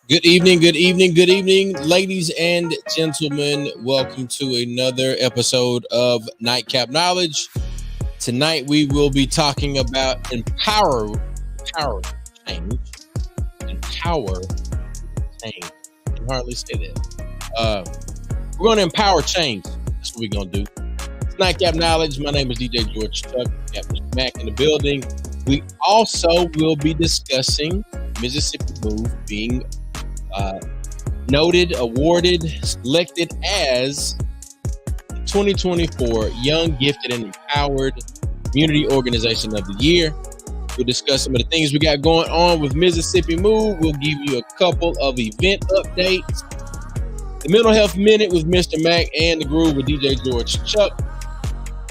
Good evening, ladies and gentlemen. Welcome to another episode of Nightcap Knowledge. Tonight we will be talking about empower change. Empower change. I can hardly say that. We're going to empower change. That's what we're going to do. It's Nightcap Knowledge. My name is DJ George Chuck. We got Mr. Mac in the building. We also will be discussing Mississippi Move being noted, awarded, selected as 2024 Young, Gifted, and Empowered Community Organization of the Year. We'll discuss some of the things we got going on with Mississippi Move. We'll give you a couple of event updates. The Mental Health Minute with Mr. Mac and the Groove with DJ George Chuck.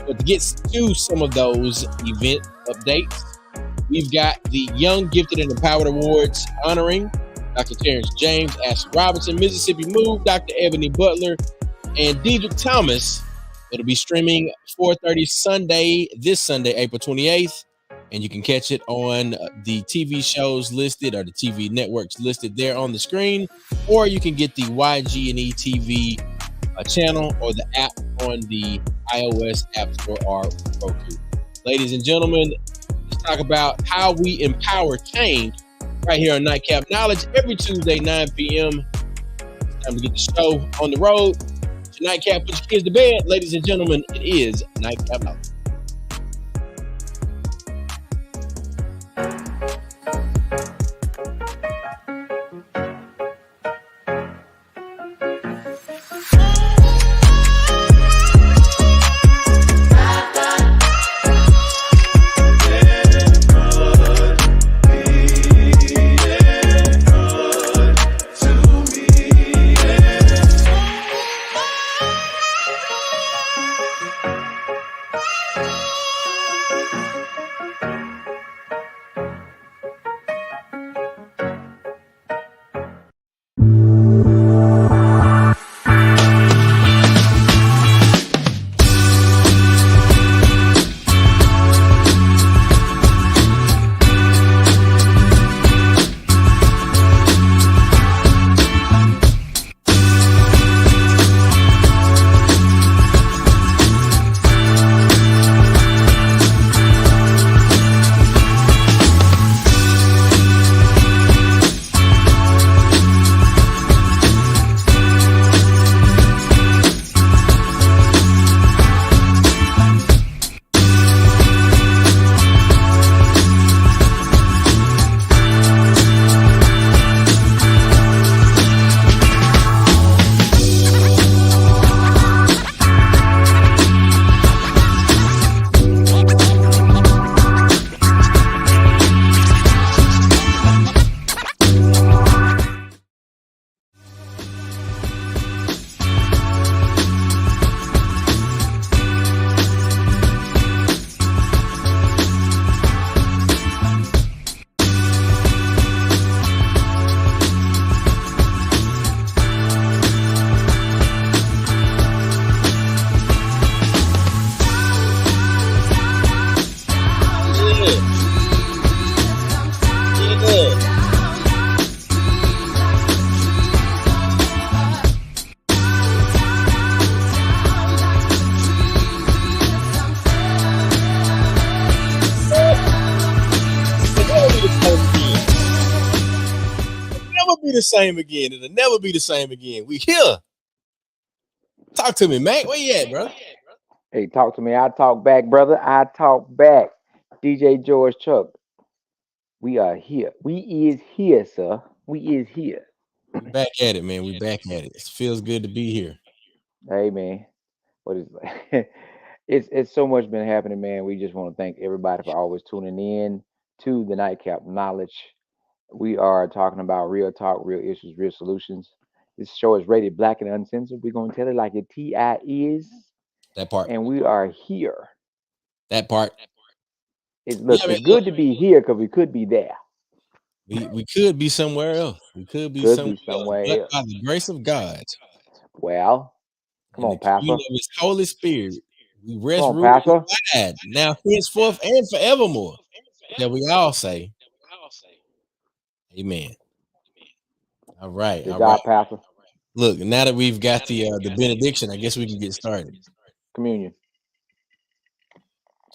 But to get to some of those event updates, we've got the Young, Gifted, and Empowered Awards honoring Dr. Terrence James, Ashley Robinson, Mississippi Move, Dr. Ebony Butler, and Dedrick Thomas. It'll be streaming 4:30 Sunday, this Sunday, April 28th. And you can catch it on the TV shows listed or the TV networks listed there on the screen. Or you can get the YG&E TV channel or the app on the iOS App Store or Roku. Ladies and gentlemen, let's talk about how we empower change right here on Nightcap Knowledge every Tuesday, 9 p.m. It's time to get the show on the road. It's Nightcap, put your kids to bed. Ladies and gentlemen, it is Nightcap Knowledge. The same again. It'll never be the same again. We here. Talk to me, man. Where you at, bro? Hey, talk to me. I talk back, brother. I talk back. DJ George Chuck, we are here. We is here, sir. We is here. We back at it, man. We back at it. It feels good to be here. Hey, man. What is it's so much been happening, man. We just want to thank everybody for always tuning in to the Nightcap Knowledge. We are talking about real talk, real issues, real solutions. This show is rated black and uncensored. We're gonna tell it like it TI is, That part. and we are here. That part. It's Yeah, look, man. it's Look, good to be here because we could be there. we could be somewhere else. We could be Could somewhere be else. somewhere But else. by the grace of God Well, come and the on, communion Pastor. of His Holy Spirit, we Come rest, on, rule, and Pastor. abide now, henceforth, and forevermore. That we all say, Amen. All right, Good all right. job, Pastor. Look, now that we've got the benediction, I guess we can get started. Communion.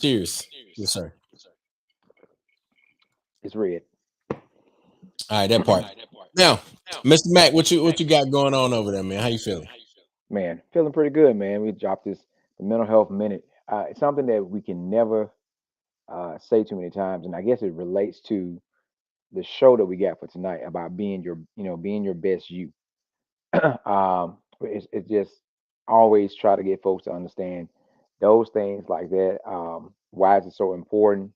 Cheers. Yes, sir. It's red. All right, that part. Now, Mr. Mac, what you got going on over there, man? How you feeling? Man, feeling pretty good, man. We dropped this the mental health minute. It's something that we can never say too many times, and I guess it relates to the show that we got for tonight about being your, being your best you. It's just always try to get folks to understand those things like that. Why is it so important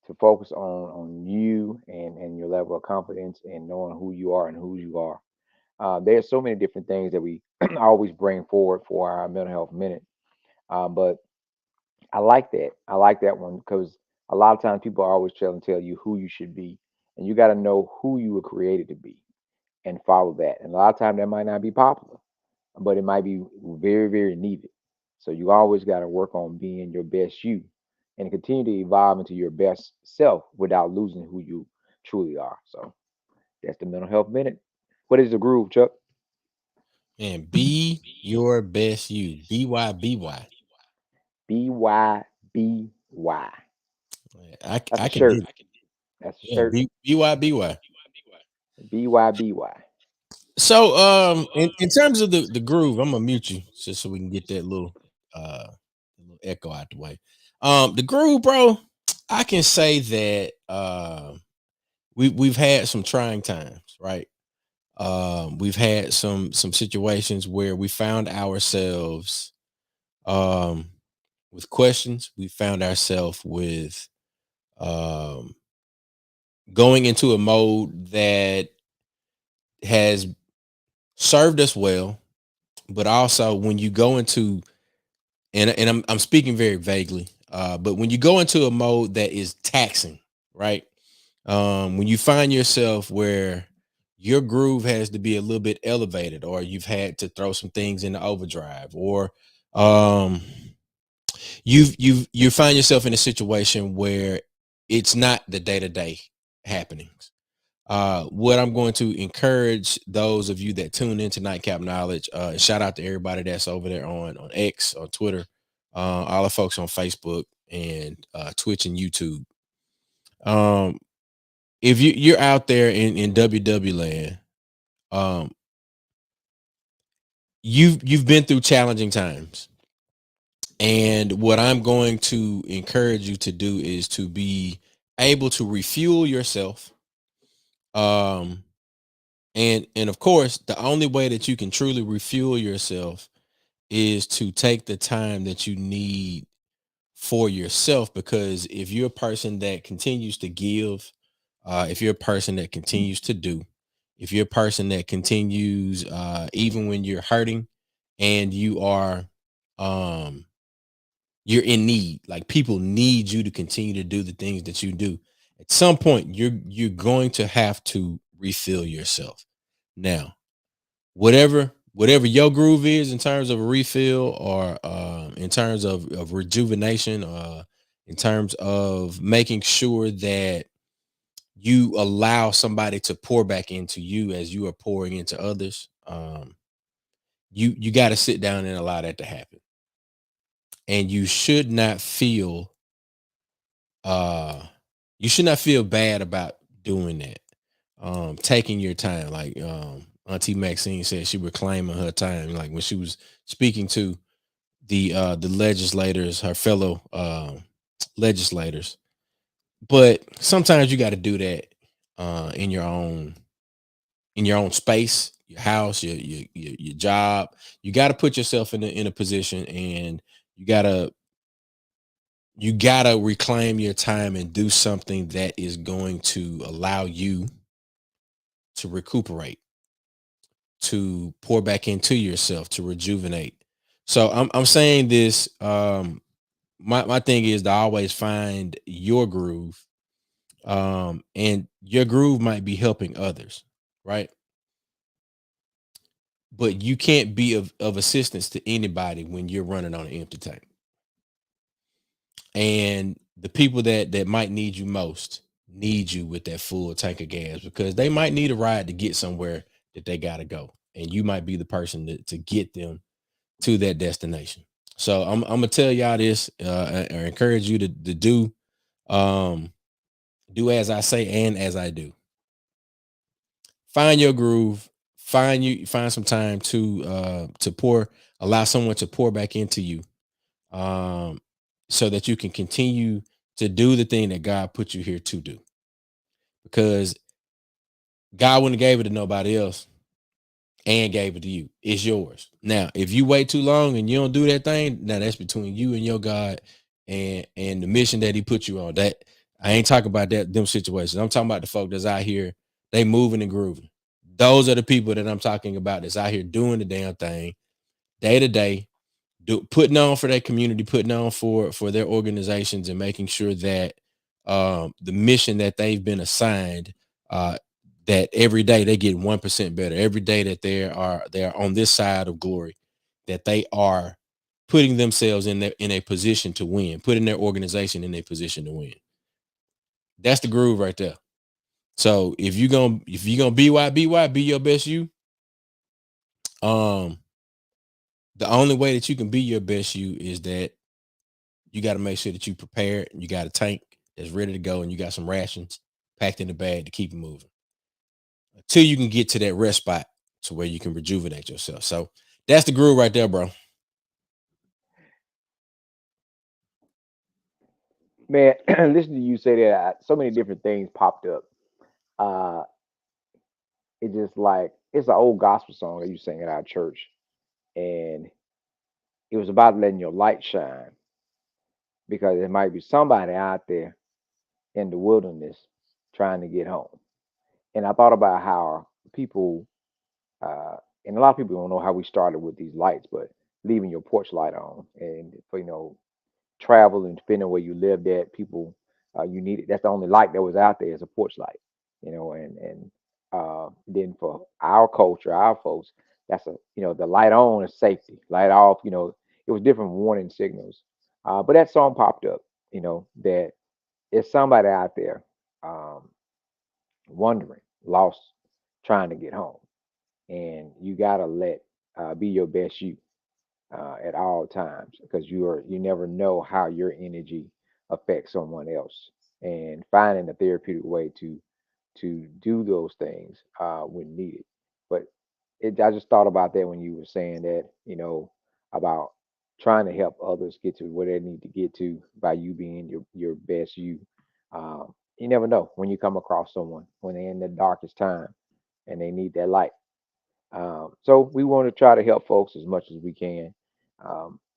to focus on you and your level of confidence and knowing who you are and who you are. There's so many different things that we always bring forward for our mental health minute. But I like that. I like that one because a lot of times people are always trying to tell you who you should be, and you got to know who you were created to be and follow that. And a lot of times that might not be popular, but it might be very, very needed. So you always got to work on being your best you and continue to evolve into your best self without losing who you truly are. So that's the mental health minute. What is the groove, Chuck? And be your best you. BYBY. BYBY. That's I a can shirt. dig it. That's a Yeah, shirt. BYBY. BYBY. So in terms of the groove, I'm gonna mute you just so we can get that little echo out the way. The groove, bro, I can say that we've had some trying times, right? We've had some situations where we found ourselves um with questions. We found ourselves with um going into a mode that has served us well, but also when you go into and I'm speaking very vaguely, but when you go into a mode that is taxing, right? When you find yourself where your groove has to be a little bit elevated, or you've had to throw some things into overdrive, or um, you find yourself in a situation where it's not the day to day happenings. What I'm going to encourage those of you that tune into Nightcap Knowledge, and shout out to everybody that's over there on X, on Twitter, all the folks on Facebook and Twitch and YouTube. Um, if you're out there in WW land, um, you've been through challenging times, and what I'm going to encourage you to do is to be able to refuel yourself. Um, and of course, the only way that you can truly refuel yourself is to take the time that you need for yourself, because if you're a person that continues to give, if you're a person that continues to do, if you're a person that continues even when you're hurting and um you're in need, like people need you to continue to do the things that you do, at some point you're going to have to refill yourself. Now, whatever your groove is in terms of a refill, or in terms of rejuvenation, in terms of making sure that you allow somebody to pour back into you as you are pouring into others, you got to sit down and allow that to happen. And uh you should not feel bad about doing that. Taking your time, like Auntie Maxine said, she reclaiming her time, like when she was speaking to the legislators, her fellow legislators. But sometimes you got to do that in your own space, your house, your job. You got to put yourself in a position, and you gotta you gotta reclaim your time and do something that is going to allow you to recuperate, to pour back into yourself, to rejuvenate. So I'm saying this. My thing is to always find your groove, and your groove might be helping others, right? But you can't be of assistance to anybody when you're running on an empty tank. And the people that might need you most need you with that full tank of gas, because they might need a ride to get somewhere that they gotta go. And you might be the person to get them to that destination. So I'm gonna tell y'all this, or encourage you to um do as I say and as I do. Find your groove. Find some time to pour, allow someone to pour back into you, um, so that you can continue to do the thing that God put you here to do. Because God wouldn't have gave it to nobody else and gave it to you. It's yours. Now, if you wait too long and you don't do that thing, now that's between you and your God, and the mission that He put you on. That I ain't talking about them situations. I'm talking about the folk that's out here, they moving and grooving. Those are the people that I'm talking about that's out here doing the damn thing day to day, putting on for their community, putting on for their organizations, and making sure that the mission that they've been assigned, uh, that every day they get 1% better. Every day that they are on this side of glory, that they are putting themselves in a position to win, putting their organization in a position to win. That's the groove right there. So if you gonna be your best you. Um, the only way that you can be your best you is that you got to make sure that you prepared, you got a tank that's ready to go, and you got some rations packed in the bag to keep it moving until you can get to that rest spot to where you can rejuvenate yourself. So that's the groove right there, bro. Man, listen to you say that. So many different things popped up. Uh, it's just like it's an old gospel song that you sang at our church, and it was about letting your light shine because there might be somebody out there in the wilderness trying to get home. And I thought about how people, uh, and a lot of people don't know how we started with these lights, but leaving your porch light on, and for travel and depending on where you lived at, people you needed. That's the only light that was out there is a porch light, and then for our culture, our folks, that's the light on is safety, light off. It was different warning signals. But that song popped up. That it's somebody out there um, wondering, lost, trying to get home, and you gotta let be your best you at all times because you never know how your energy affects someone else, and finding a therapeutic way to do those things when needed. But I just thought about that when you were saying that, about trying to help others get to where they need to get to by you being your best you. You never know when you come across someone when they're in the darkest time and they need that light. So we want to try to help folks as much as we can.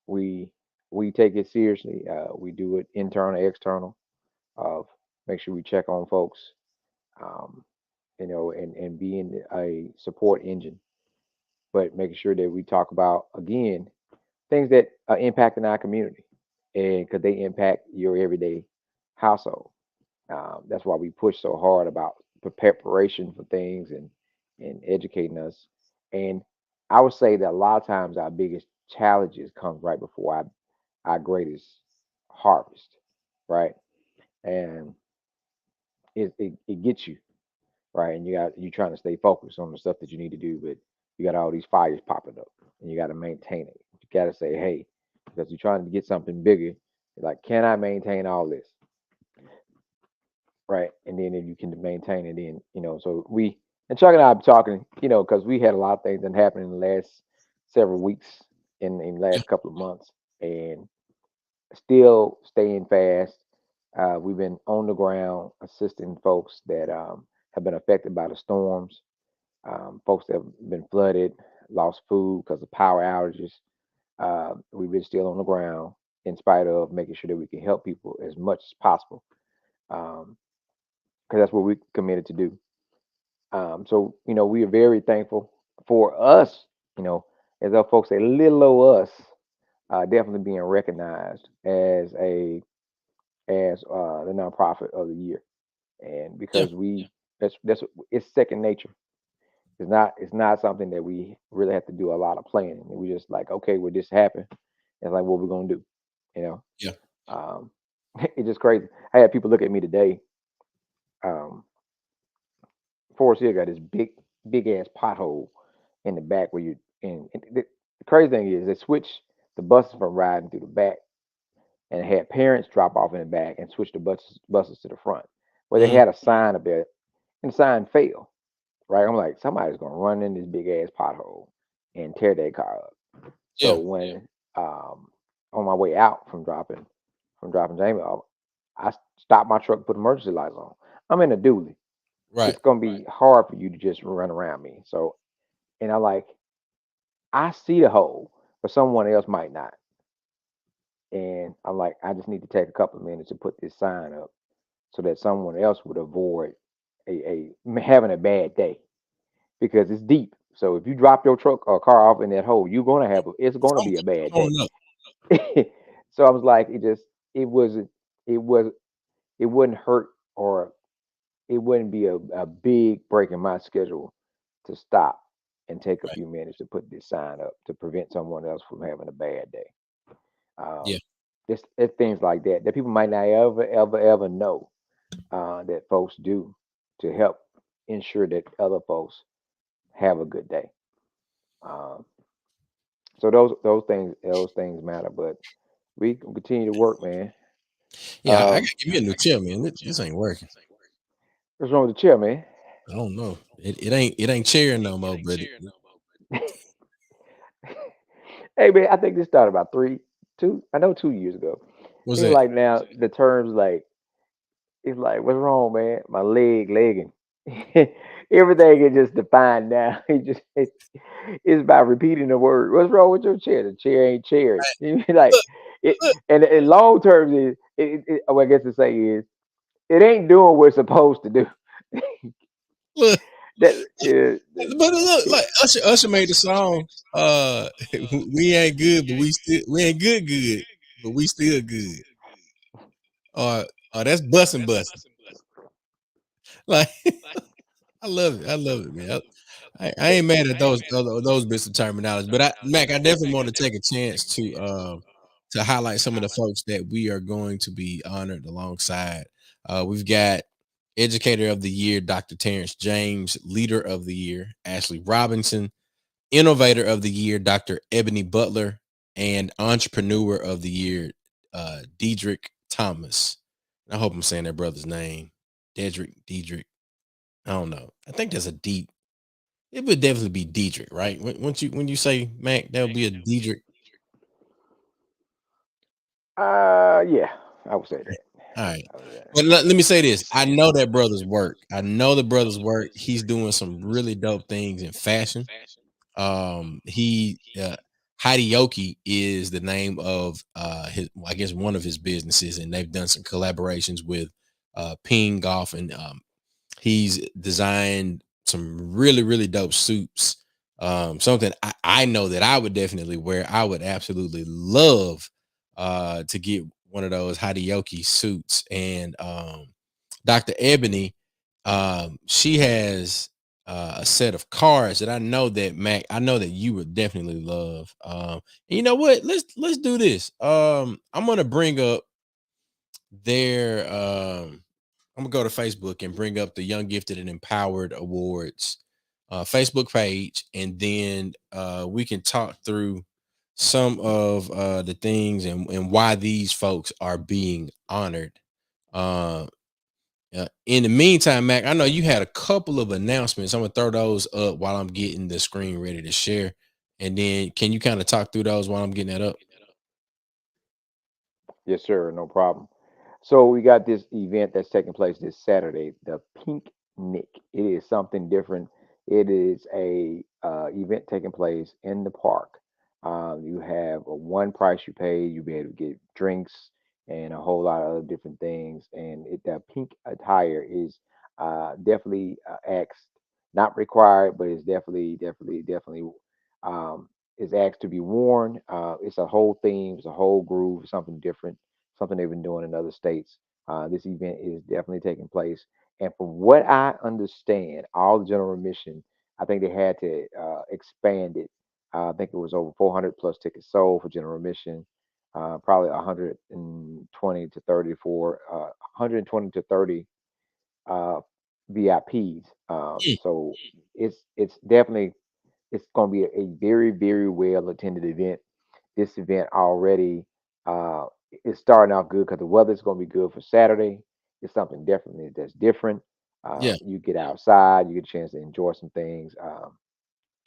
We take it seriously. We do it internal, external. Of make sure we check on folks. Um, and being a support engine, but making sure that we talk about again things that are impacting our community, and because they impact your everyday household. That's why we push so hard about preparation for things and educating us. And I would say that a lot of times our biggest challenges come right before our greatest harvest, right? And it gets you right, and you trying to stay focused on the stuff that you need to do, but you got all these fires popping up, and you got to maintain it. You got to say, hey, because you're trying to get something bigger. You're like, can I maintain all this? Right. And then if you can maintain it, then so we and Chuck and I are talking, because we had a lot of things that happened in the last several weeks in the Yeah, last couple of months. and still staying fast. We've been on the ground assisting folks that have been affected by the storms, folks that have been flooded, lost food because of power outages. We've been still on the ground in spite of making sure that we can help people as much as possible, because that's what we committed to do. So we are very thankful for us. You know, as our folks say, little old us, definitely being recognized as the nonprofit of the year, and Yeah, because that's it's second nature. It's not something that we really have to do a lot of planning. We just like, okay, well, this happened. It's like, what we're gonna do, you know. yeah. Um, it's just crazy. I had people look at me today. Um, Forest Hill got this big ass pothole in the back where you. And the crazy thing is, they switched the buses from riding through the back, and it had parents drop off in the back and switch the buses to the front. Well, they Mhm. had a sign up there, and the sign fell. Right, I'm like, somebody's gonna run in this big ass pothole and tear their car up. So Yeah, when on my way out from dropping Jamie off, I stopped my truck, put emergency lights on. I'm in a dually. right, It's gonna be hard for you to just run around me. So, and I see the hole, but someone else might not. And I'm like, I just need to take a couple of minutes to put this sign up so that someone else would avoid having a bad day because it's deep. So if you drop your truck or car off in that hole, it's gonna some be a bad day. showing up. So I was like, it wasn't it was it wouldn't hurt, or it wouldn't be a big break in my schedule to stop and take a Right. few minutes to put this sign up to prevent someone else from having a bad day. Yeah, Um, it's things like that people might not ever know, that folks do to help ensure that other folks have a good day. Um, so those things matter, but we can continue to work, man. yeah. I Um, gotta give me a new chair, man. This ain't working. what's wrong with the chair, man? I don't know. It ain't cheering no more. But Hey, man, I think this started about I know 2 years ago. what's It's that? like now the terms like, it's like, what's wrong, man? My legging. Everything is just defined now. It's about repeating the word. What's wrong with your chair? The chair ain't chaired. You be like Look, it, look, and in long terms is what I guess to say is it ain't doing what it's supposed to do. look. That is, But look, like Usher made the song. We ain't good, but we ain't good, but we still good. Or that's bussin'. Like I love it. I love it, man. I ain't mad at those bits of terminology, but Mac, I definitely want to take a chance to highlight some of the folks that we are going to be honored alongside. We've got Educator of the Year, Dr. Terrence James; Leader of the Year, Ashley Robinson; Innovator of the Year, Dr. Ebony Butler; and Entrepreneur of the Year, Diedrich Thomas. I hope I'm saying that brother's name, Diedrich. I don't know. I think there's a D. It would definitely be Diedrich, right? When you say Mac, that would be a Diedrich. yeah, I would say that. All right. I would say But let me say this. I know that brother's work. I know the brother's work. He's doing some really dope things in fashion. He Hideyoki is the name of his, well, I guess, one of his businesses, and they've done some collaborations with Ping Golf, and he's designed some really dope suits. Something I know that I would definitely wear. I would absolutely love to get one of those Hideyoki suits. And Dr. Ebony, she has a set of cards that I know that Mac, I know that you would definitely love. And you know what? Let's do this. I'm gonna bring up their I'm gonna go to Facebook and bring up the Young Gifted and Empowered Awards Facebook page, and then we can talk through some of the things and why these folks are being honored. Uh, in the meantime, Mac, I know you had a couple of announcements. I'm gonna throw those up while I'm getting the screen ready to share, and then can you kind of talk through those while I'm getting that up? Yes, sir. No problem. So we got this event that's taking place this Saturday, the Pink Nick. It is something different. It is a event taking place in the park. You have a one price you pay. You'll be able to get drinks and a whole lot of other different things. And the pink attire is definitely asked, not required, but it's definitely um, is asked to be worn. It's a whole theme, it's a whole groove, something different, something they've been doing in other states. This event is definitely taking place. And from what I understand, all the general admission, I think they had to expand it. I think it was over 400 plus tickets sold for general admission. Probably 120 to 30 for 120 to 30 uh, VIPs. Mm. So it's definitely it's going to be a very well attended event. This event already is starting off good because the weather's going to be good for Saturday. It's something definitely that's different. Yeah, You get outside, you get a chance to enjoy some things.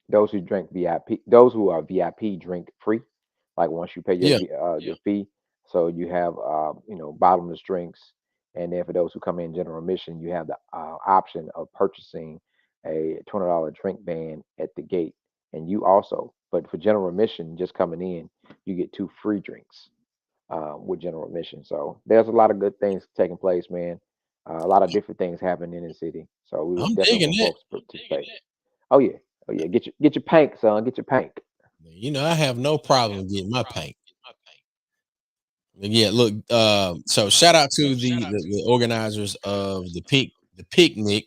Those who drink VIP, those who are VIP drink free. Like once you pay yeah. your fee, so you have bottomless drinks, and then for those who come in general admission, you have the option of purchasing a $20 drink ban at the gate, and you also, but for general admission, just coming in, you get two free drinks with general admission. So there's a lot of good things taking place, man. A lot of different things happening in the city. So we I'm definitely digging want that. folks to participate. Oh yeah. Oh yeah. Get your pank, son. Get your pank. I have no problem getting my paint. Yeah, look, so shout out to the organizers of the picnic,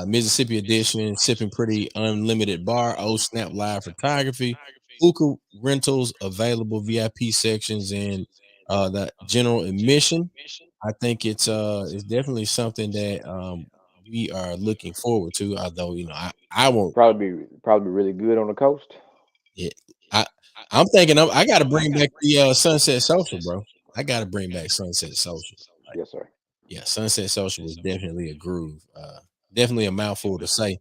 Mississippi edition, sipping pretty unlimited bar, oh snap live photography, hookah rentals available, VIP sections, and the general admission. I think it's definitely something that we are looking forward to. Although I won't. Probably be really good on the coast. Yeah, I I'm thinking I got to bring back the Sunset Social, bro. I got to bring back Sunset Social. Like, Yes, sir. yeah, Sunset Social was definitely a groove. Definitely a mouthful to say.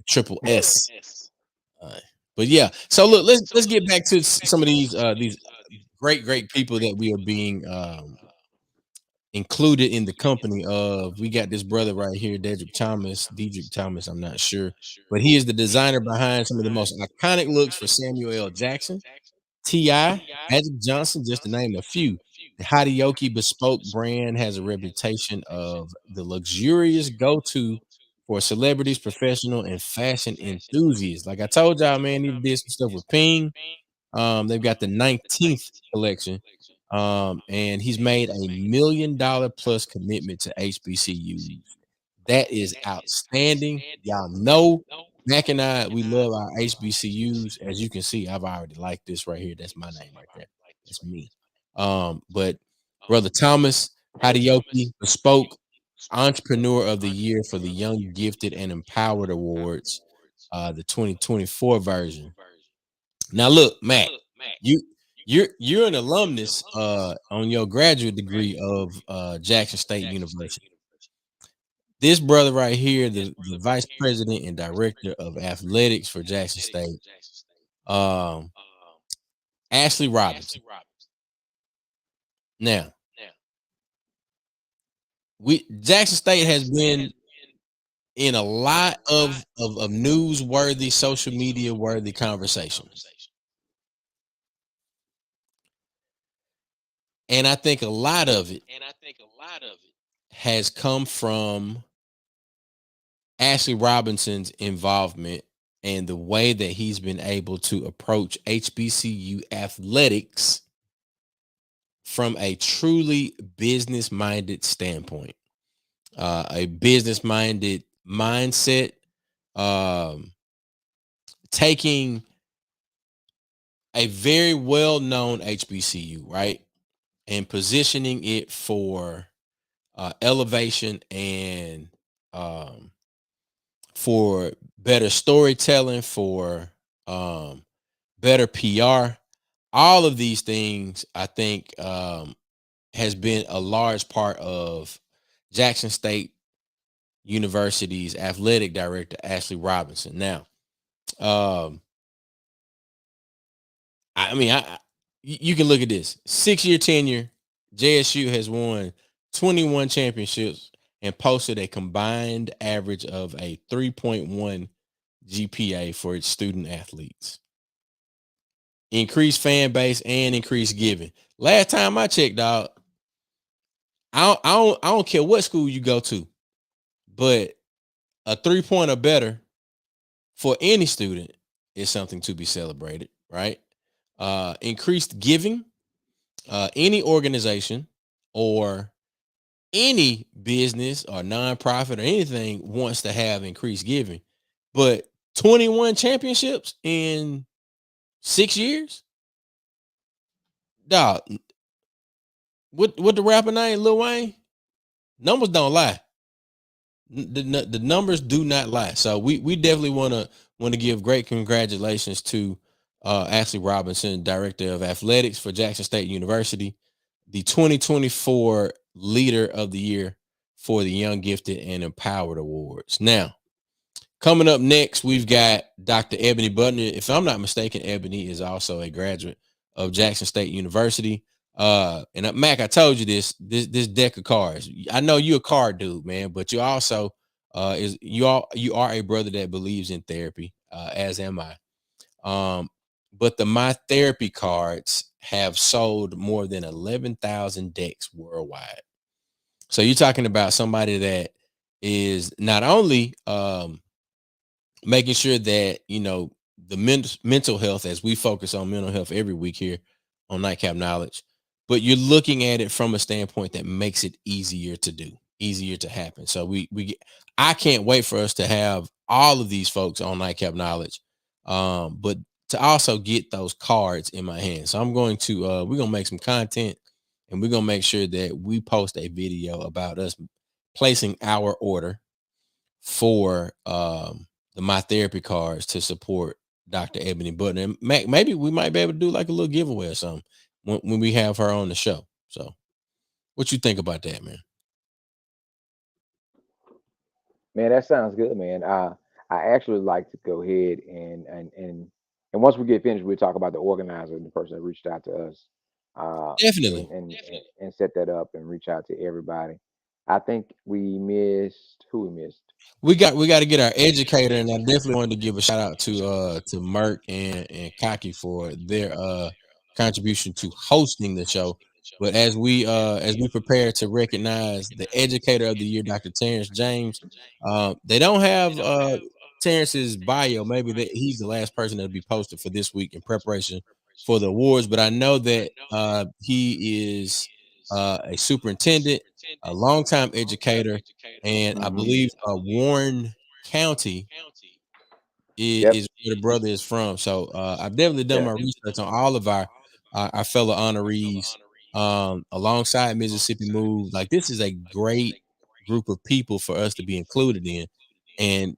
Triple S. Uh, but yeah, so look, let's get back to some of these great people that we are being included in the company of. We got this brother right here, Dedrick Thomas. I'm not sure, but he is the designer behind some of the most iconic looks for Samuel L. Jackson. T.I., Magic Johnson, just to name a few. The Hadaoki bespoke brand has a reputation of the luxurious go-to for celebrities, professional, and fashion enthusiasts. Like I told y'all, man, he did some stuff with Ping. They've got the 19th collection. And he's made $1 million plus commitment to HBCUs. That is outstanding. Y'all know Mac and I, we love our HBCUs. As you can see, I've already liked this right here. That's my name right there. That's me. But Brother Thomas Hadiyoki bespoke Entrepreneur of the Year for the Young Gifted and Empowered Awards, the 2024 version. Now look, Mac, you you're an alumnus on your graduate degree of Jackson State University. This brother right here, the vice president and director of athletics for Jackson State, um, Ashley Robinson. Now, we Jackson State has been in a lot of newsworthy, social media worthy conversations, and I think a lot of it has come from Ashley Robinson's involvement and the way that he's been able to approach HBCU athletics from a truly business minded standpoint, a business minded mindset, um, taking a very well known HBCU, right, and positioning it for elevation and um, for better storytelling, for better PR. All of these things, I think, has been a large part of Jackson State University's athletic director, Ashley Robinson. Now, um, I mean, you can look at this 6 year tenure. JSU has won 21 championships and posted a combined average of a 3.1 GPA for its student athletes. Increased fan base and increased giving. Last time I checked, dog, I don't care what school you go to, but a 3 point or better for any student is something to be celebrated, right? Increased giving, any organization or any business or nonprofit or anything wants to have increased giving, but 21 championships in 6 years, dog. What the rapper name, Lil Wayne? Numbers don't lie. The numbers do not lie. So we definitely want to give great congratulations to Ashley Robinson, director of athletics for Jackson State University, the 2024 leader of the year for the Young Gifted and Empowered Awards. Now, coming up next, we've got Dr. Ebony Butler. If I'm not mistaken, Ebony is also a graduate of Jackson State University. And Mac, I told you this deck of cards. I know you're a card dude, man, but you also you are a brother that believes in therapy, as am I. But the My Therapy cards have sold more than 11,000 decks worldwide. So you're talking about somebody that is not only making sure that the mental health, as we focus on mental health every week here on Nightcap Knowledge, but you're looking at it from a standpoint that makes it easier to do, easier to happen. So I can't wait for us to have all of these folks on Nightcap Knowledge, but to also get those cards in my hands. So I'm going to we're gonna make some content, and we're gonna make sure that we post a video about us placing our order for the My Therapy cards to support Dr. Ebony Butler. And maybe we might be able to do like a little giveaway or something when we have her on the show. So what you think about that, man? Man, that sounds good, man. I actually like to go ahead and once we get finished, we'll talk about the organizer and the person that reached out to us, Definitely. and set that up and reach out to everybody. I think we missed who we missed. We got to get our educator, and I definitely wanted to give a shout out to Merck and Kaki for their contribution to hosting the show. But as we prepare to recognize the educator of the year, Dr. Terrence James, they don't have Terrence's bio. Maybe that he's the last person that'll be posted for this week in preparation for the awards. But I know that he is a superintendent, a longtime educator, and I Hmm. believe Warren County Yep. is where the brother is from. So I've definitely done Yeah. my research on all of our fellow honorees, alongside Mississippi Move. Like, this is a great group of people for us to be included in. And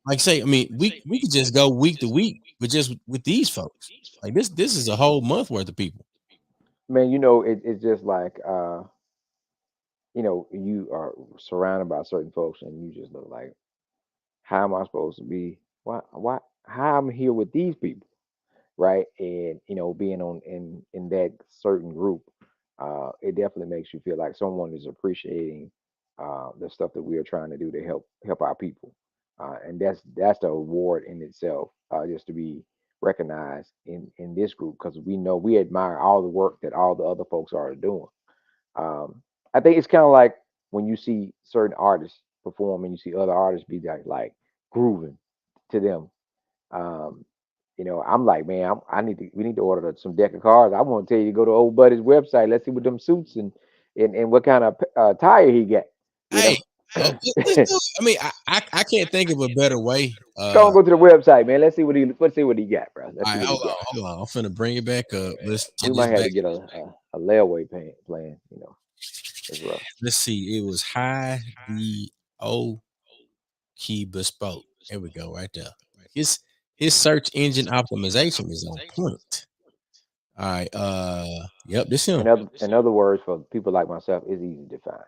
like I say, I mean, we could just go week to week, but just with these folks. Like, this is a whole month worth of people. Man, it's just like you are surrounded by certain folks and you just look like, how am I supposed to be? Why how I'm here with these people? Right? And being on in that certain group, it definitely makes you feel like someone is appreciating the stuff that we are trying to do to help our people, and that's the award in itself, just to be recognized in this group, because we know we admire all the work that all the other folks are doing. I think it's kind of like when you see certain artists perform and you see other artists be like grooving to them. um, I'm like, man, we need to order some deck of cards. I want to tell you to go to old buddy's website. Let's see what them suits and what kind of tire he got. You Hey, know, let's do it. I mean, I can't think of a better way. go and go to the website, man. Let's see what he got, bro. Let's All see right, what he hold on, got. hold on. I'm finna bring it back up. Let's We get this might have back. to get a layaway plan. As well. Let's see. It was high D O key bespoke. There we go, right there. His search engine optimization is on point. All right. Yep, this him. In other words, for people like myself, it's easy to find.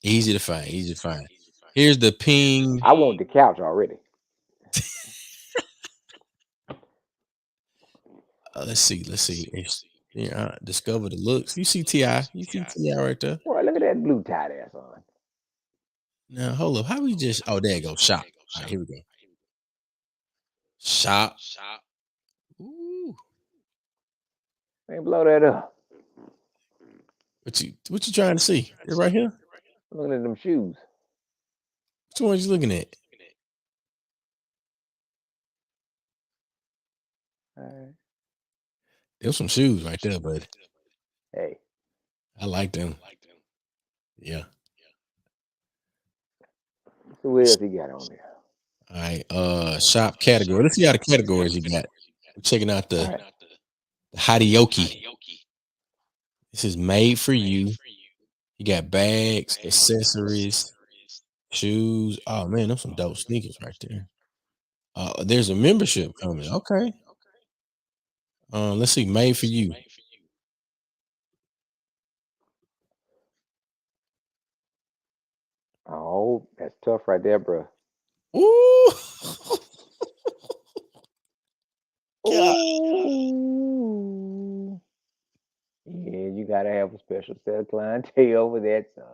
Easy to find. Easy to find. Here's the ping. I want the couch already. Let's see. Let's see. Yeah, discover the looks. You see Ti, you see Ti right there. Boy, look at that blue tie there, son. Now hold up, how we just? Oh, there you go. Shop. All right, here we go. Shop. Ooh, Man, blow that up. what you trying to see? It right here. I'm looking at them shoes. Which one you looking at? All right. There's some shoes right there, bud. Hey, I like them. Yeah. so what else he got on there? All right. Shop category. Let's see how the categories you got. We're checking out All the right. Hadiyoki. This is made for you. You got bags, accessories, shoes. Oh man, those some dope sneakers right there. There's a membership coming. Okay. Let's see. Made for you. Oh, that's tough right there, bro. Ooh. God. Ooh. Yeah, you gotta have a special set of clientele over that, son.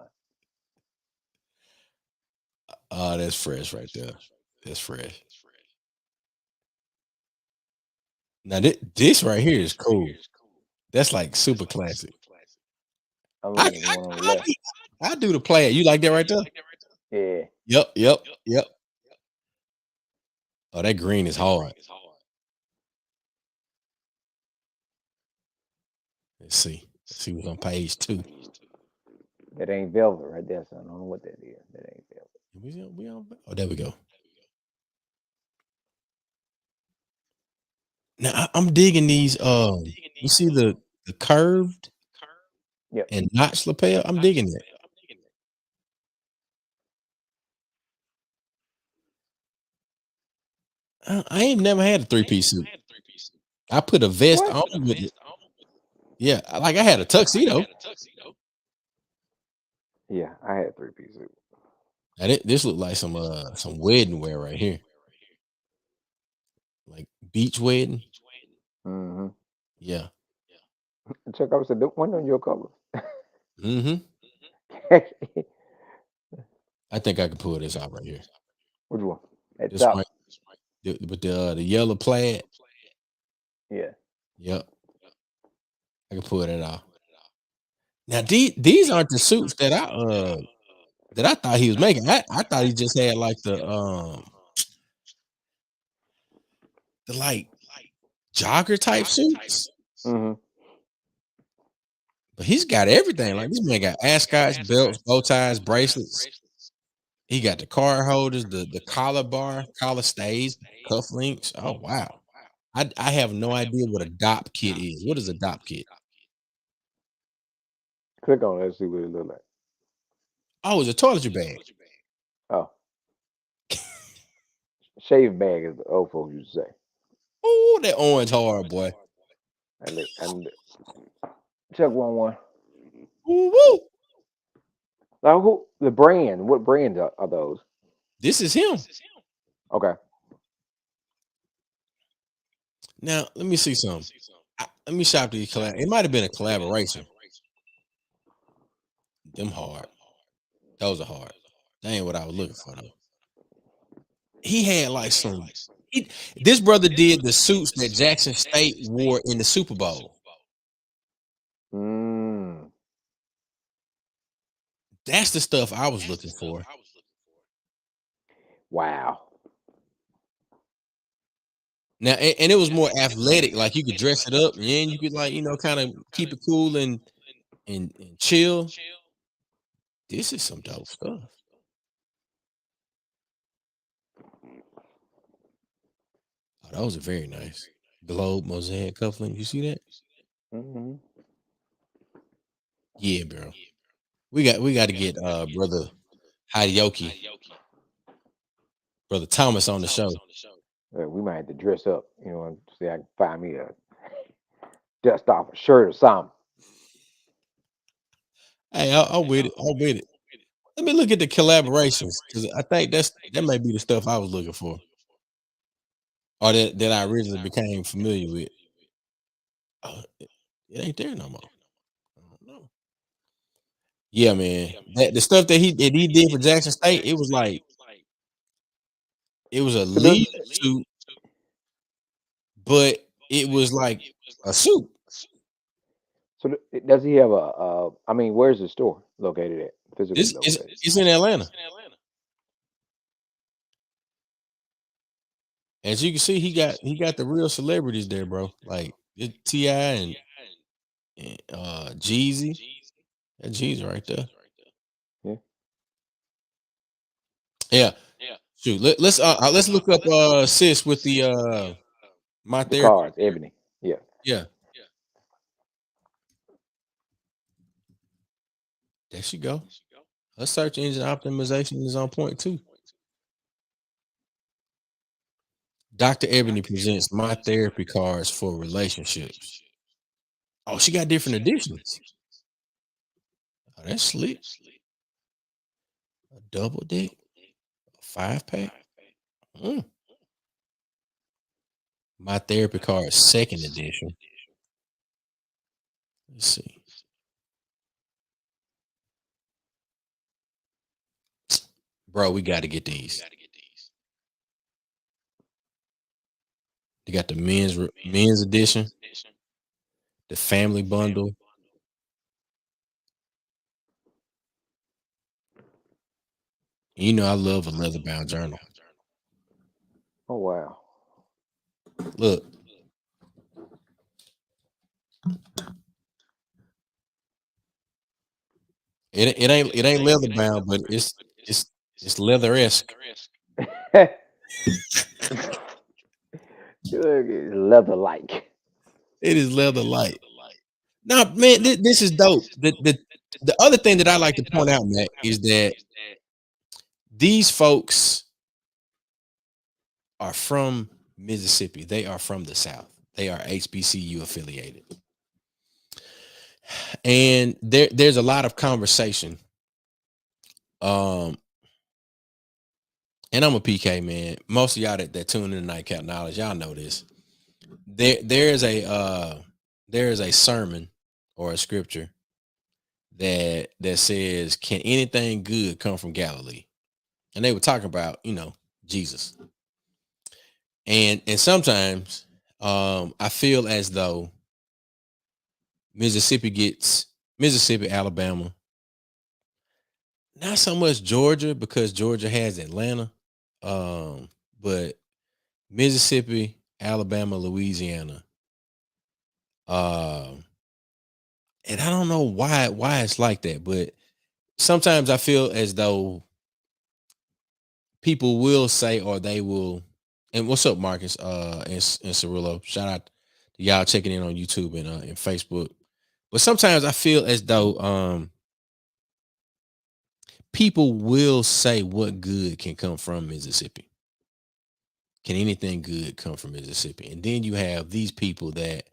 Oh, that's fresh right there. That's fresh. Now this right here is cool. That's like super classic. I'm I looking at the I, one on the I, left. do, I do the play. You like that right there? Yeah. Yep. Oh, that green is hard. Let's see. Let's see what's on page 2. That ain't velvet right there, son. I don't know what that is. That ain't velvet. Oh, there we go. Now I'm digging these. You see the curved Yep. and notch lapel. I'm digging that. I ain't never had a 3-piece suit. I put a vest What? on with it. Yeah, like I had a tuxedo. Yeah, I had 3-piece suit. Now this look like some wedding wear right here, like beach wedding. Mm-hmm. Yeah. Check out the one on your cover. Mm-hmm. Which I think I can pull this out right here. one? At This one top. with the yellow plaid. Yeah. Yep, I can pull that out. Now these aren't the suits that I thought he was making. I thought he just had like the like jogger type suits, Mm-hmm. but he's got everything. Like this man got ascots, belts, bow ties, bracelets. He got the card holders, the collar bar, collar stays, cuff links. Oh wow. I have no idea what a dop kit is. What is a dop kit? Click on it and see what it look like. Oh, it's a toiletry bag. Oh, shave bag is the old folks used to say. Oh, that orange hard boy. And check one. Woo woo. Now who the brand? What brands are those? This is him. Okay. Now let me see some. Let me shop these collab. It might have been a collaboration. Them hard. Those are hard. That ain't what I was looking for though. He had like some. This brother did the suits that Jackson State wore in the Super Bowl. Mm. That's the stuff I was looking for. Wow. Now, and it was more athletic. Like you could dress it up, and then you could like kind of keep it cool and chill. This is some dope stuff. Oh, those are very nice. Globe mosaic cufflinks. You see that? Mm-hmm. Yeah, bro. We got to get brother Hadiyoki, brother Thomas on the show. We might have to dress up, and see I can find me a dust off a shirt or something. Hey, I'll with it. I'll with it. Let me look at the collaborations because I think that might be the stuff I was looking for, or that I originally became familiar with. Oh, It ain't there no more. I don't know. Yeah, man. That the stuff that he did for Jackson State, it was like it was a So does leisure suit, but it was like a suit. does he have I mean, where's the store located at? Physically This is located. it's in Atlanta. As you can see, he got the real celebrities there, bro. Like Ti and Jeezy. That Jeezy right there. Yeah. Yeah. Shoot. Let's look up sis with the my The therapy. cards, ebony. Yeah. Yeah, there she go. Her search engine optimization is on point too. Dr. Ebony presents my therapy cards for relationships. Oh, she got different editions. Oh, that's slick. A double deck, a 5 pack. Mm. My therapy card second edition. Let's see. Bro, we got to get these. They got the men's edition, the family bundle. You know I love a leather bound journal. Oh wow. Look, it ain't leather bound, but it's leather esque. Leather like. It is leather light. Now, man, this is dope. The other thing that I like to point out, Matt, is that these folks are from Mississippi. They are from the South. They are HBCU affiliated, and there's a lot of conversation. Um, and I'm a PK man. Most of y'all that tune in to Nightcap Knowledge, y'all know this. There is a sermon or a scripture that says, "Can anything good come from Galilee?" And they were talking about, Jesus. And sometimes I feel as though Mississippi, Alabama, not so much Georgia because Georgia has Atlanta, but Mississippi, Alabama, Louisiana, um, and I don't know why it's like that, but sometimes I feel as though people will say or they will. And what's up, Marcus? And Cirillo. Shout out to y'all checking in on YouTube and Facebook. But sometimes I feel as though people will say what good can come from Mississippi. Can anything good come from Mississippi? And then you have these people that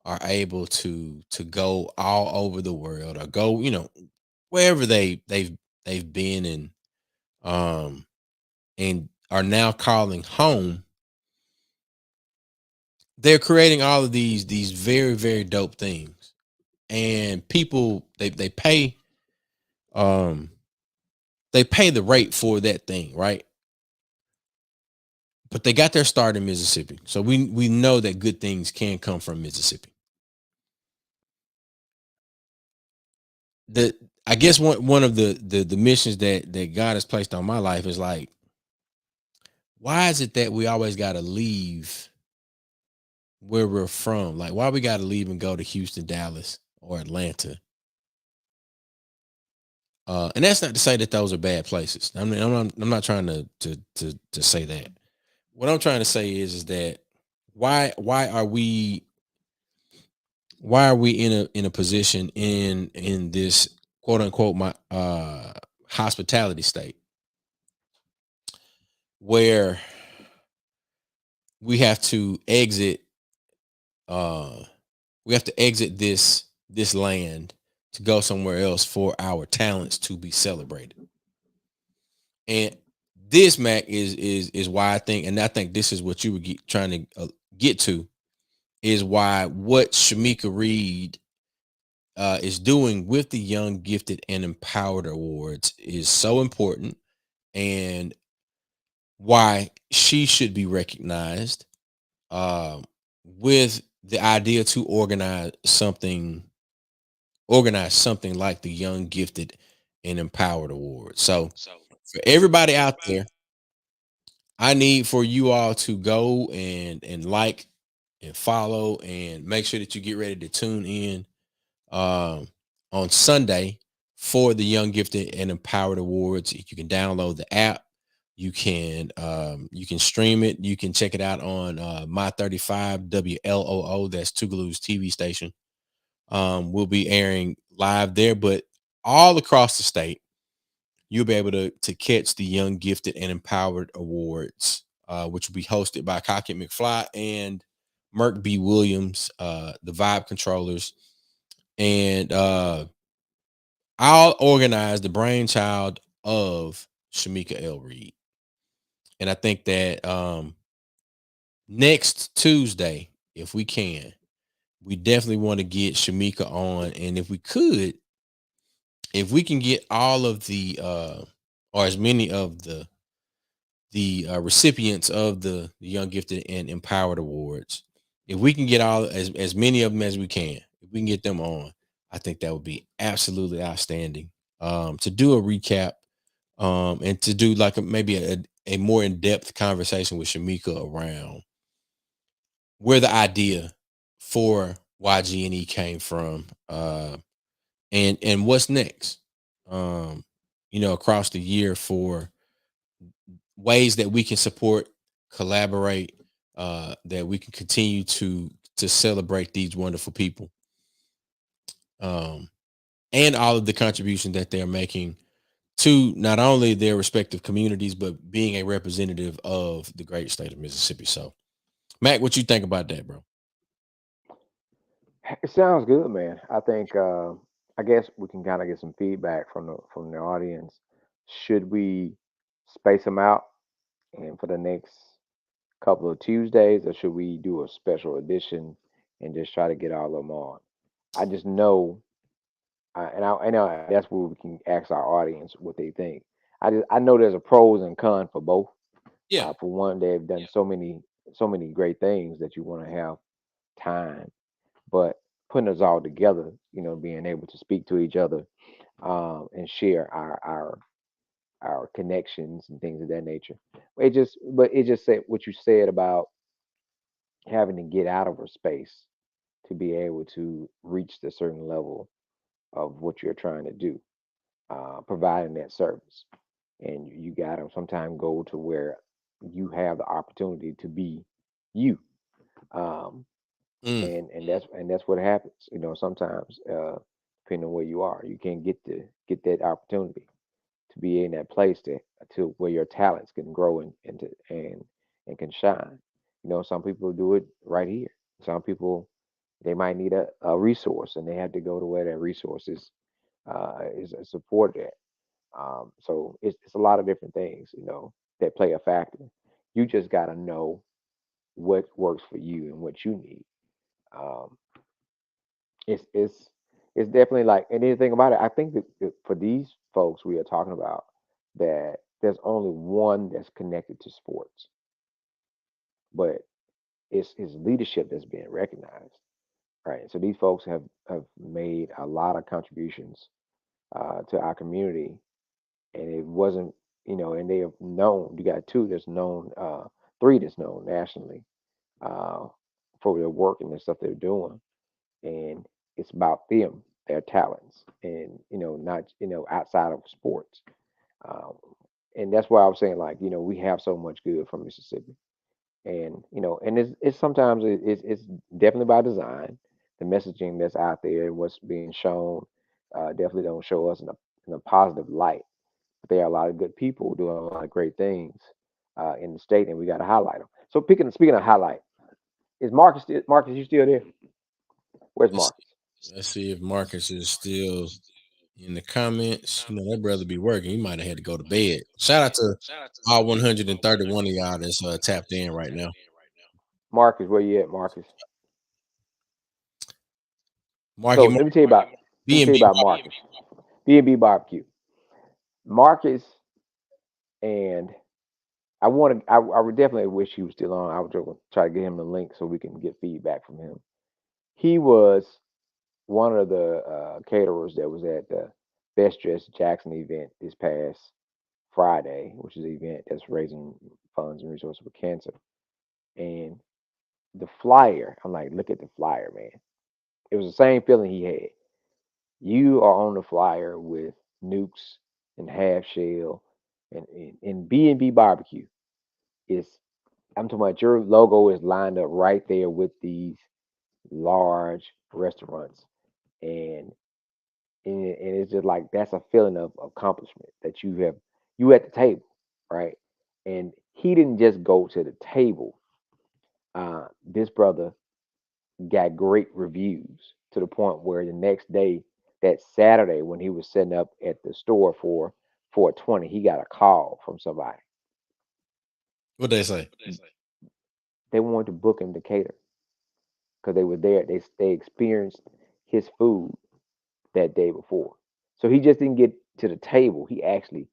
are able to go all over the world or go, wherever they've been um and are now calling home. They're creating all of these very very dope things, and people um they pay the rate for that thing, right? But they got their start in Mississippi, so we know that good things can come from Mississippi. The I guess one of the missions that God has placed on my life is like, why is it that we always got to leave where we're from? Like, why we got to leave and go to Houston, Dallas, or Atlanta? And that's not to say that those are bad places. I mean, I'm not trying to say that. What I'm trying to say is that why are we in a position in this quote unquote my hospitality state where we have to exit uh we have to exit this land to go somewhere else for our talents to be celebrated. And this, Mac, is why I think, and I think this is what you were trying to get to, is why what Shamika Reed is doing with the Young, Gifted, and Empowered Awards is so important, and why she should be recognized, um, with the idea to organize something like the Young, Gifted, and Empowered Awards. So for everybody out there, I need for you all to go and like and follow and make sure that you get ready to tune in, um, on Sunday for the Young, Gifted, and Empowered Awards. You can download the app. You can stream it. You can check it out on My 35 WLOO. That's Tougaloo's TV station. We'll be airing live there, but all across the state, you'll be able to catch the Young, Gifted, and Empowered Awards, which will be hosted by Cockett McFly and Merk B. Williams, the Vibe Controllers, and I'll organize the brainchild of Shamika L. Reed. And I think that next Tuesday, if we can, we definitely want to get Shamika on. And if we could, if we can get all of the or as many of the recipients of the Young, Gifted, and Empowered Awards, if we can get all as many of them as we can, if we can get them on, I think that would be absolutely outstanding. To do a recap, and to do like maybe a more in-depth conversation with Shamika around where the idea for YG&E came from, and what's next, um, across the year for ways that we can support, collaborate, that we can continue to celebrate these wonderful people, um, and all of the contributions that they're making to not only their respective communities, but being a representative of the great state of Mississippi. So, Mac, what you think about that, bro? It sounds good, man. I think I guess we can kind of get some feedback from the audience. Should we space them out and for the next couple of Tuesdays, or should we do a special edition and just try to get all of them on? I just know, I know that's where we can ask our audience what they think. I know there's a pros and cons for both. Yeah. For one, they've done so many great things that you want to have time, but putting us all together, being able to speak to each other, and share our connections and things of that nature. But it just said what you said about having to get out of a space to be able to reach the certain level of what you're trying to do, providing that service. And you got to sometimes go to where you have the opportunity to be you. Um, Mm, and that's what happens. Sometimes, depending on where you are, you can't get that opportunity to be in that place to where your talents can grow and can shine. Some people do it right here. Some people, they might need a resource and they have to go to where that resource is supported at. So it's a lot of different things, that play a factor. You just got to know what works for you and what you need. Um, it's definitely like anything about it. I think that for these folks we are talking about, that there's only one that's connected to sports, but it's his leadership that's being recognized, right? So these folks have made a lot of contributions to our community, and it wasn't, and they have known. You got two that's known, three that's known nationally, uh, for their work and the stuff they're doing, and it's about them, their talents, and not outside of sports. Um, and that's why I was saying, like, we have so much good from Mississippi, and and it's sometimes it's definitely by design. The messaging that's out there and what's being shown, definitely don't show us in a positive light. But there are a lot of good people doing a lot of great things in the state, and we got to highlight them. So, speaking of highlight, is Marcus? You still there? Where's let's Marcus? let's see if Marcus is still in the comments. That brother be working. He might have had to go to bed. Shout out to all 131 of y'all that's tapped in right now. Marcus, where you at, Marcus? Marky So Mark, let me tell you about. Let me B and tell you B. about Marcus. B&B Barbecue. Marcus and I would definitely wish he was still on. I would try to get him the link so we can get feedback from him. He was one of the caterers that was at the Best Dressed Jackson event this past Friday, which is an event that's raising funds and resources for cancer. And the flyer, I'm like, look at the flyer, man. It was the same feeling he had. You are on the flyer with Nukes and Half Shell and B&B Barbecue. Is I'm talking about your logo is lined up right there with these large restaurants, and and it's just like that's a feeling of accomplishment that you at the table, right? And he didn't just go to the table. This brother got great reviews to the point where the next day, that Saturday, when he was setting up at the store for 420, he got a call from somebody. What they say? They wanted to book him to cater because they were there. They experienced his food that day before. So he just didn't get to the table. He actually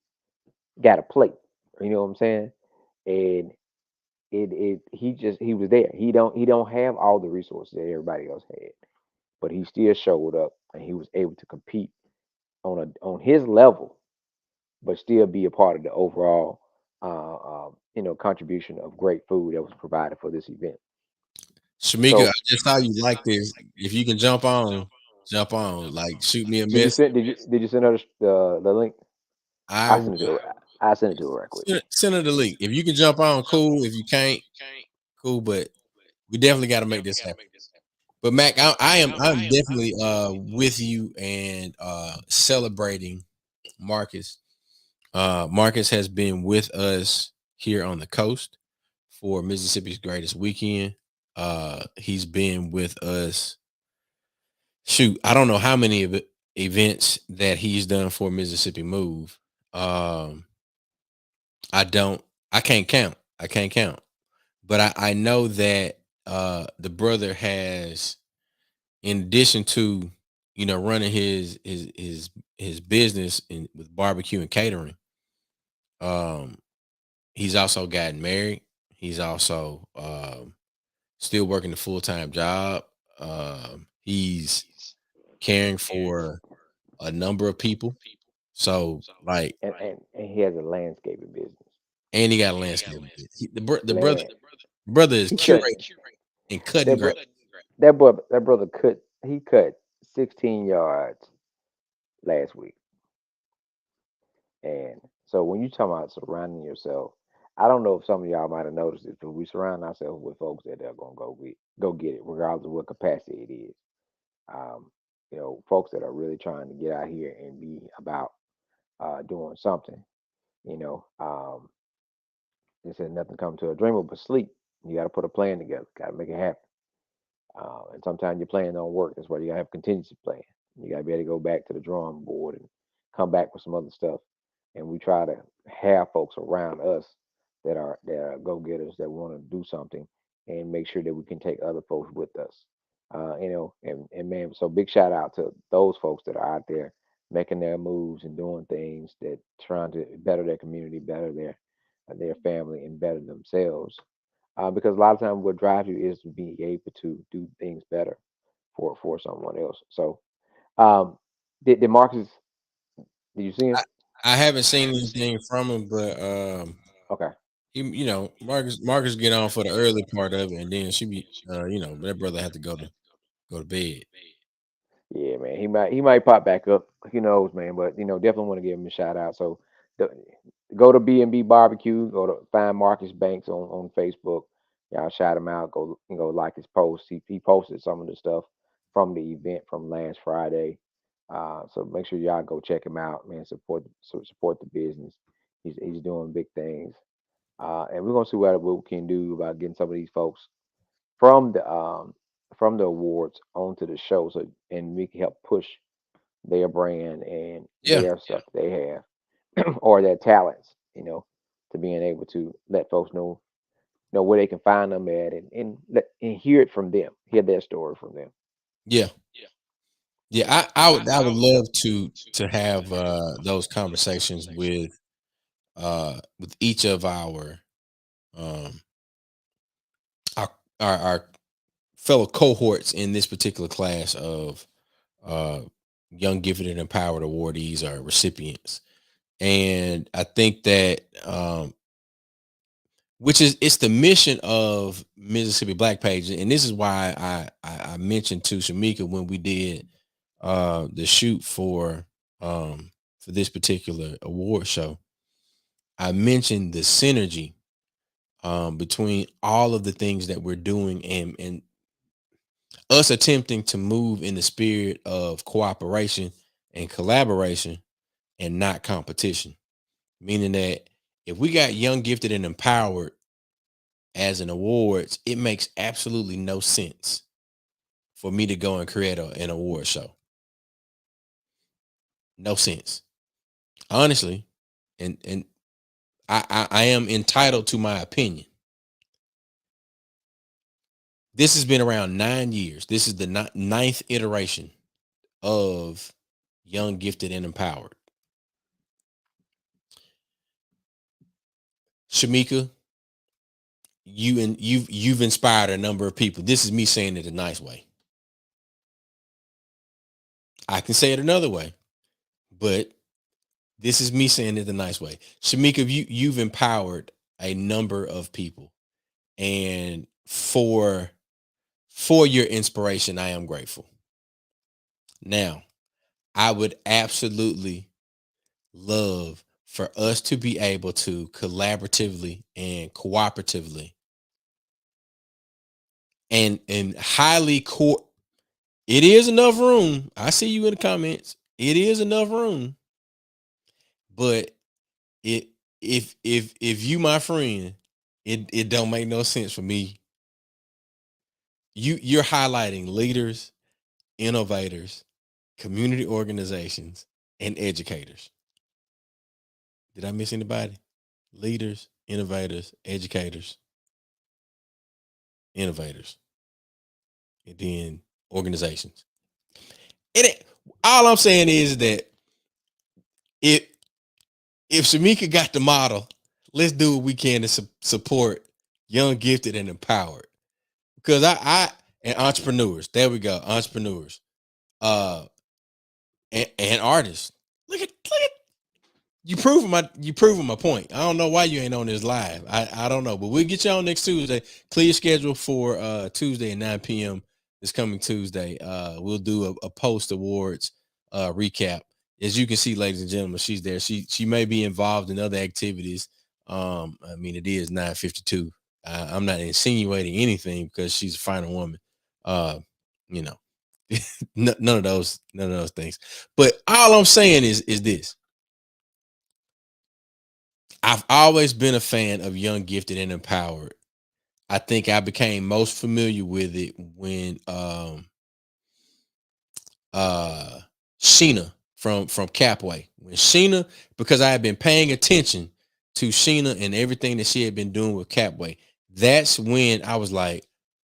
got a plate. You know what I'm saying? And he was there. He don't have all the resources that everybody else had, but he still showed up and he was able to compete on his level, but still be a part of the overall contribution of great food that was provided for this event. Shamika, I So just saw you like this. If you can jump on, jump on. Like shoot me a did you message. send did you send her the link? I I will sent it to her. I sent it to her right quick. send her the link. If you can jump on, cool. If you can't, cool. But we definitely got to make this happen. But Mac, I'm definitely with you and celebrating Marcus. Marcus has been with us here on the coast for Mississippi's Greatest Weekend. He's been with us. Shoot, I don't know how many events that he's done for Mississippi Move. Um, I don't. I can't count. I can't count. But I know that the brother has, in addition to running his business with barbecue and catering. Um, he's also gotten married. He's also still working a full time job. He's caring for a number of people. So like, And he has a landscaping business. and he got a landscaping business. Man, The brother is he cut curating and cutting that grass. bro that brother cut 16 yards last week. And so when you talk about surrounding yourself, I don't know if some of y'all might have noticed it, but we surround ourselves with folks that are gonna go get it, regardless of what capacity it is. Um, folks that are really trying to get out here and be about doing something. You know, they said nothing come to a dreamer but sleep. You got to put a plan together. Got to make it happen. And sometimes your plan don't work. That's why you gotta have a contingency plan. You gotta be able to go back to the drawing board and come back with some other stuff. And we try to have folks around us that are go getters that want to do something and make sure that we can take other folks with us. And man, so big shout out to those folks that are out there making their moves and doing things that trying to better their community, better their family, and better themselves because a lot of times what drives you is to be able to do things better for someone else. So, um, did Marcus? Did you see him? I, I haven't seen anything from him, but Okay. Marcus get on for the early part of it, and then she be that brother have to go to bed. Yeah, man. He might pop back up. Who knows, man? But definitely want to give him a shout out. So, the, go to B&B Barbecue. Go to find Marcus Banks on Facebook. Y'all shout him out. Go like his post. He posted some of the stuff from the event from last Friday. So make sure y'all go check him out, man. Support the business. He's doing big things. And we're gonna see what we can do about getting some of these folks from the awards onto the show, so and we can help push their brand and Yeah, their stuff they have or their talents, to being able to let folks know where they can find them at and hear it from them, hear their story from them. yeah. Yeah, I would love to have those conversations with each of um our our fellow cohorts in this particular class of uh young gifted and empowered awardees or recipients. And I think that which is it's the mission of Mississippi Black Page, and this is why I mentioned to Shamika when we did the shoot for this particular award show. I mentioned the synergy between all of the things that we're doing, and us attempting to move in the spirit of cooperation and collaboration and not competition. Meaning that if we got young, gifted, and empowered as an awards, it makes absolutely no sense for me to go and create an award show. No sense, honestly. And I am entitled to my opinion. This has been around 9 years. This is the ninth iteration of Young, Gifted, and Empowered. Shamika, you've inspired a number of people. This is me saying it a nice way. I can say it another way, but this is me saying it the nice way. Shamika, you've empowered a number of people, and for your inspiration, I am grateful. Now, I would absolutely love for us to be able to collaboratively and cooperatively and highly core. It is enough room. I see you in the comments. It is enough room, but it if you my friend, it don't make no sense for me. You're highlighting leaders, innovators, community organizations, and educators. Did I miss anybody? Leaders, innovators, educators, innovators, and then organizations. It ain't, all I'm saying is that if if Shamika got the model, let's do what we can to support young, gifted, and empowered. Because I and entrepreneurs. There we go, entrepreneurs, uh, and artists. Look at you proving my point. I don't know why you ain't on this live. I don't know, but we'll get you on next Tuesday. Clear your schedule for Tuesday at 9 p.m. this coming Tuesday. We'll do a post awards recap. As you can see, ladies and gentlemen, she's there. She may be involved in other activities. I mean, it is 9:52. I'm not insinuating anything because she's a final woman. You know, none of those things. But all I'm saying is this: I've always been a fan of Young, Gifted, and Empowered. I think I became most familiar with it when uh Sheena from Capway. When Sheena, because I had been paying attention to Sheena and everything that she had been doing with Capway. That's when I was like,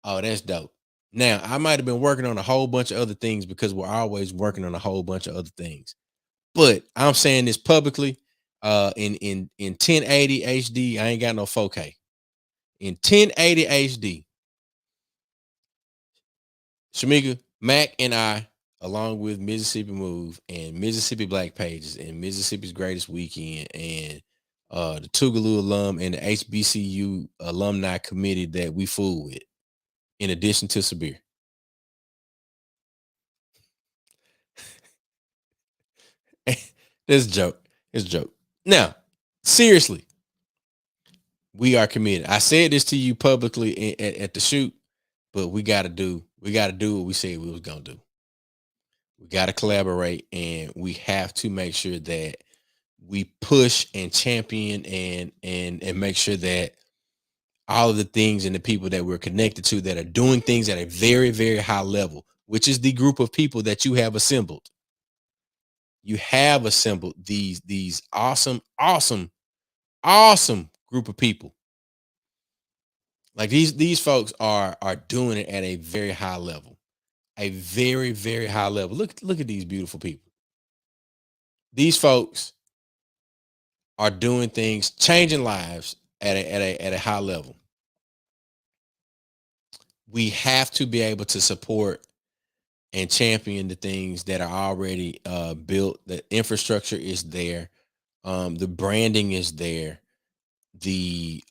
oh, that's dope. Now I might have been working on a whole bunch of other things because we're always working on a whole bunch of other things. But I'm saying this publicly, in 1080 HD. I ain't got no 4K. In 1080 HD, Shamika, Mac, and I, along with Mississippi Move and Mississippi Black Pages and Mississippi's Greatest Weekend and the Tougaloo alum and the HBCU alumni committee that we fool with, in addition to Sabir. This joke. It's a joke. Now, seriously, we are committed. I said this to you publicly at the shoot, but we gotta do what we said we was gonna do. We gotta collaborate, and we have to make sure that we push and champion and make sure that all of the things and the people that we're connected to that are doing things at a very, very high level, which is the group of people that you have assembled. You have assembled these awesome, awesome, awesome group of people. Like these folks are doing it at a very high level. a very, very high level. Look at these beautiful people. These folks are doing things, changing lives at a high level. We have to be able to support and champion the things that are already built. The infrastructure is there, the branding is there, the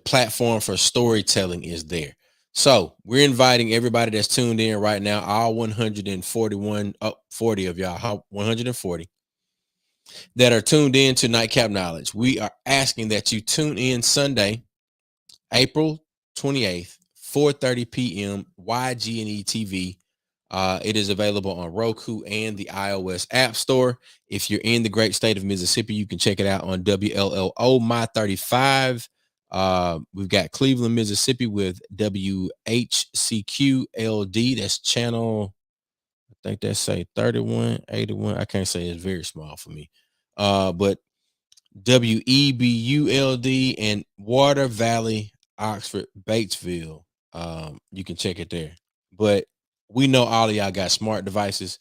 platform for storytelling is there. So we're inviting everybody that's tuned in right now, all 40 of y'all, 140 that are tuned in to Nightcap Knowledge. We are asking that you tune in Sunday, April 28th, 4:30 p.m. YG&E TV. It is available on Roku and the iOS App Store. If you're in the great state of Mississippi, you can check it out on WLLO My 35. We've got Cleveland, Mississippi with WHCQLD. That's channel, I think that's say 3181. I can't say, it's very small for me. But WEBULD and Water Valley, Oxford, Batesville. You can check it there. But we know all of y'all got smart devices.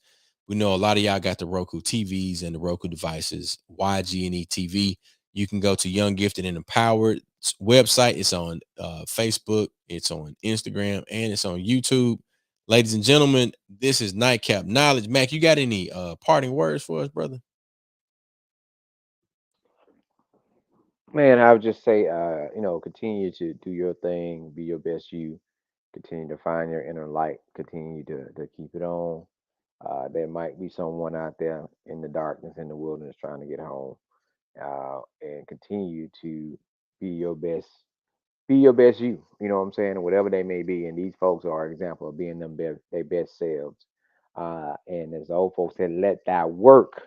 We know a lot of y'all got the Roku TVs and the Roku devices, YG&E TV. You can go to Young Gifted and Empowered website. It's on Facebook, it's on Instagram, and it's on YouTube. Ladies and gentlemen, this is Nightcap Knowledge. Mac, you got any parting words for us, brother? Man, I would just say, continue to do your thing, be your best you, continue to find your inner light, continue to keep it on. There might be someone out there in the darkness, in the wilderness, trying to get home, and continue to be your best, be your best you. You know what I'm saying? Whatever they may be, and these folks are an example of being their best selves. And as the old folks said, let that work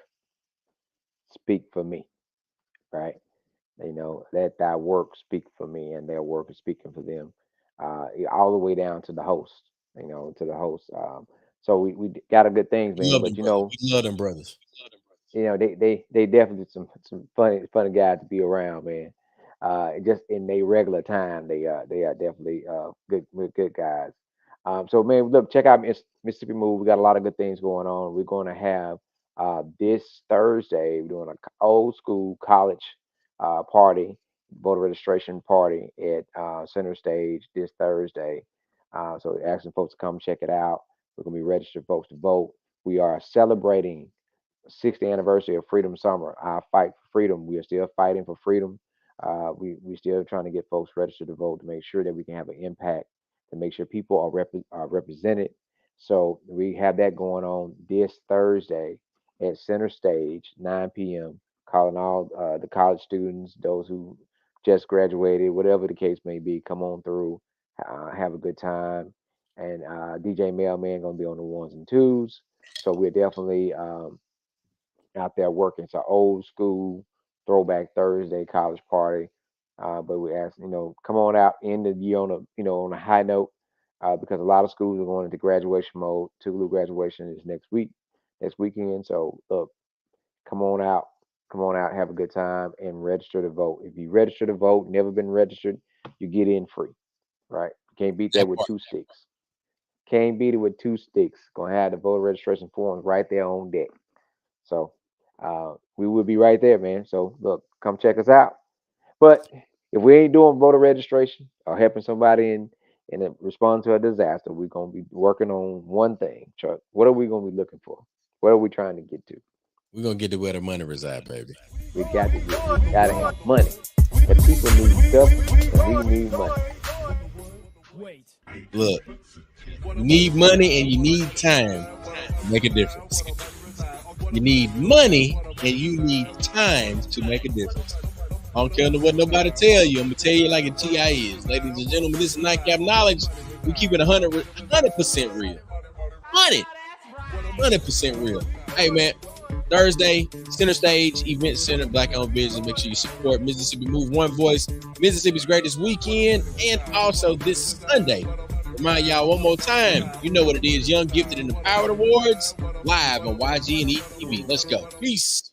speak for me, right? Let that work speak for me, and their work is speaking for them, all the way down to the host, to the host. So we got a good things, We man. love But them brothers. We love them brothers. they definitely some funny guys to be around, man. Just in their regular time, they are definitely good guys. So man, look, check out Mississippi Move. We got a lot of good things going on. We're going to have this Thursday. We're doing a old school college party, voter registration party at Center Stage this Thursday. So asking folks to come check it out. We're gonna be registered folks to vote. We are celebrating 60th anniversary of Freedom Summer. Our fight for freedom. We are still fighting for freedom. We still trying to get folks registered to vote to make sure that we can have an impact, to make sure people are represented. So we have that going on this Thursday at Center Stage, 9 p.m. Calling all the college students, those who just graduated, whatever the case may be, come on through, have a good time. And DJ Mailman gonna be on the ones and twos. So we're definitely out there working. It's an old school throwback Thursday college party. But we ask, come on out, end the year on a high note, because a lot of schools are going into graduation mode. Tougaloo graduation is next week, next weekend. So look, come on out, have a good time, and register to vote. If you register to vote, never been registered, you get in free, right? Can't beat that That with part. two sticks. Can't beat it with two sticks. Gonna have the voter registration forms right there on deck. So we will be right there, man. So look, come check us out. But if we ain't doing voter registration or helping somebody in a, respond to a disaster, we're gonna be working on one thing, Chuck. What are we gonna be looking for? What are we trying to get to? We're gonna get to where the money reside, baby. We gotta have money. The people need stuff and we need money. Look, you need money and you need time to make a difference. You need money and you need time to make a difference. I don't care what nobody tell you. I'm gonna tell you like a TI is. Ladies and gentlemen, this is Nightcap Knowledge. We keep it 100% real. 100% real. Hey man, Thursday, Center Stage, Event Center, Black Owned Business. Make sure you support Mississippi Move One Voice, Mississippi's Greatest Weekend, and also this Sunday. Remind y'all one more time, you know what it is, Young Gifted and Empowered Awards, live on YG&E TV. Let's go. Peace.